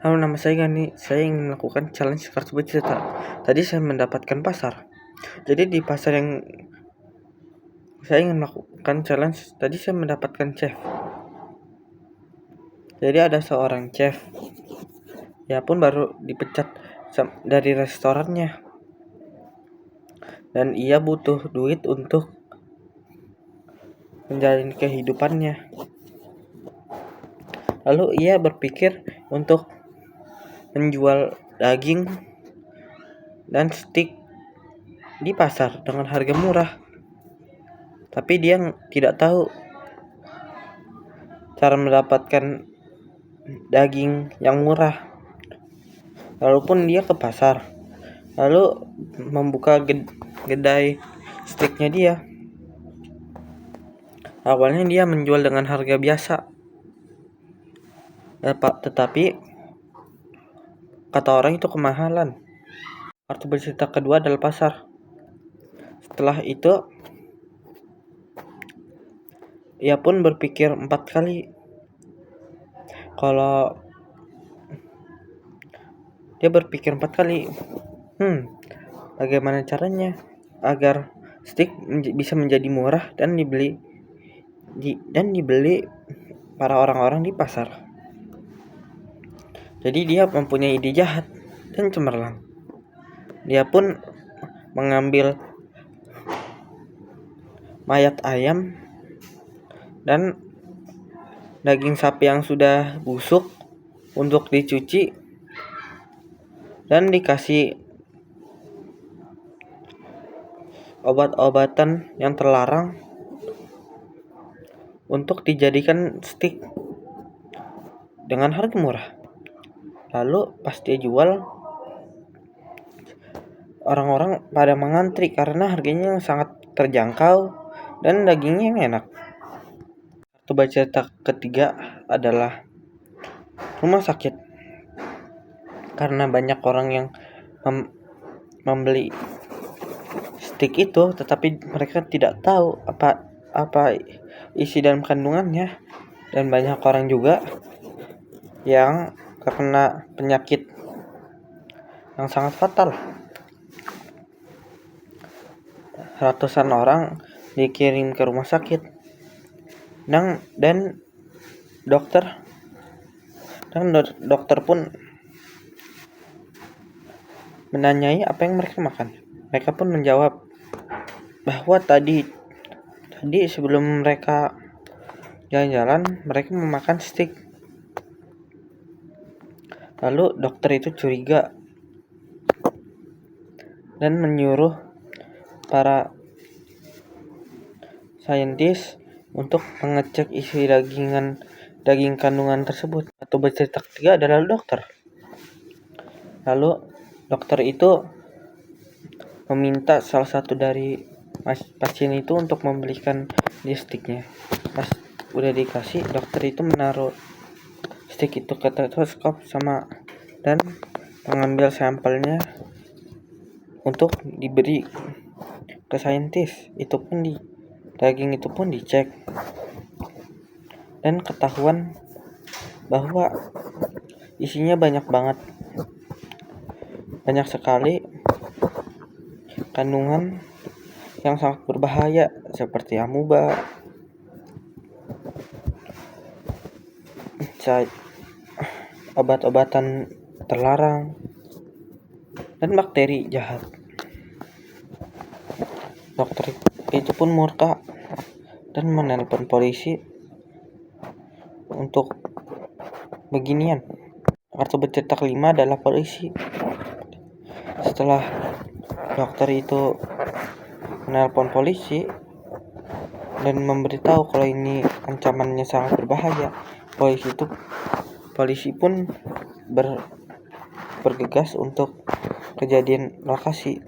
Halo, nama saya Gani. Saya ingin melakukan challenge kartu bercerita. Tadi saya mendapatkan pasar. Jadi di pasar yang saya ingin melakukan challenge, tadi saya mendapatkan chef. Jadi ada seorang chef. Ya pun baru dipecat dari restorannya. Dan ia butuh duit untuk menjalani kehidupannya. Lalu ia berpikir untuk menjual daging dan steak di pasar dengan harga murah. Tapi dia tidak tahu cara mendapatkan daging yang murah. Lalu pun dia ke pasar, lalu membuka kedai steaknya dia. Awalnya dia menjual dengan harga biasa, tetapi kata orang itu kemahalan. Kartu bercerita kedua adalah pasar. Setelah itu ia pun berpikir 4 kali kalau dia berpikir 4 kali bagaimana caranya agar steak bisa menjadi murah dan dibeli para orang-orang di pasar. Jadi dia mempunyai ide jahat dan cemerlang. Dia pun mengambil mayat ayam dan daging sapi yang sudah busuk untuk dicuci dan dikasih obat-obatan yang terlarang untuk dijadikan steak dengan harga murah. Lalu pas dia jual, orang-orang pada mengantri karena harganya yang sangat terjangkau dan dagingnya yang enak. Kartu bercerita ketiga adalah rumah sakit. Karena banyak orang yang membeli steak itu, tetapi mereka tidak tahu apa isi dalam kandungannya, dan banyak orang juga yang terkena penyakit yang sangat fatal. Ratusan orang dikirim ke rumah sakit dan dokter pun menanyai apa yang mereka makan. Mereka pun menjawab bahwa tadi sebelum mereka jalan-jalan mereka memakan steak. Lalu dokter itu curiga dan menyuruh para saintis untuk mengecek isi daging kandungan tersebut. Atau bercerita ketiga adalah dokter. Lalu dokter itu meminta salah satu dari pasien itu untuk membelikan dia steaknya. Pas udah dikasih, dokter itu menaruh steak itu ke stetoskop dan mengambil sampelnya untuk diberi ke saintis. Daging itu pun dicek dan ketahuan bahwa isinya banyak sekali kandungan yang sangat berbahaya seperti amuba, obat-obatan terlarang, dan bakteri jahat. Dokter itu pun murka dan menelpon polisi untuk beginian. Kartu bercerita kelima adalah polisi. Setelah dokter itu menelpon polisi dan memberitahu kalau ini ancamannya sangat berbahaya, polisi pun bergegas untuk kejadian lokasi.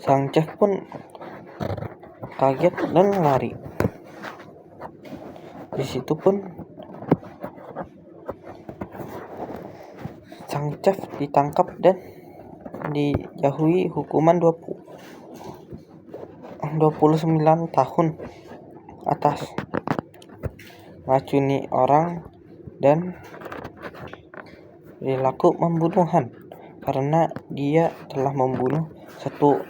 Sang chef pun kaget dan lari. Di situ pun sang chef ditangkap dan dijatuhi hukuman 29 tahun atas racuni orang dan perilaku pembunuhan karena dia telah membunuh satu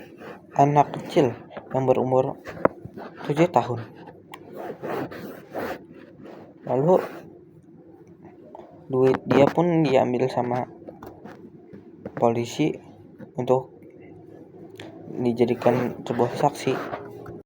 anak kecil yang berumur 7 tahun. Lalu duit dia pun diambil sama polisi untuk dijadikan sebuah saksi.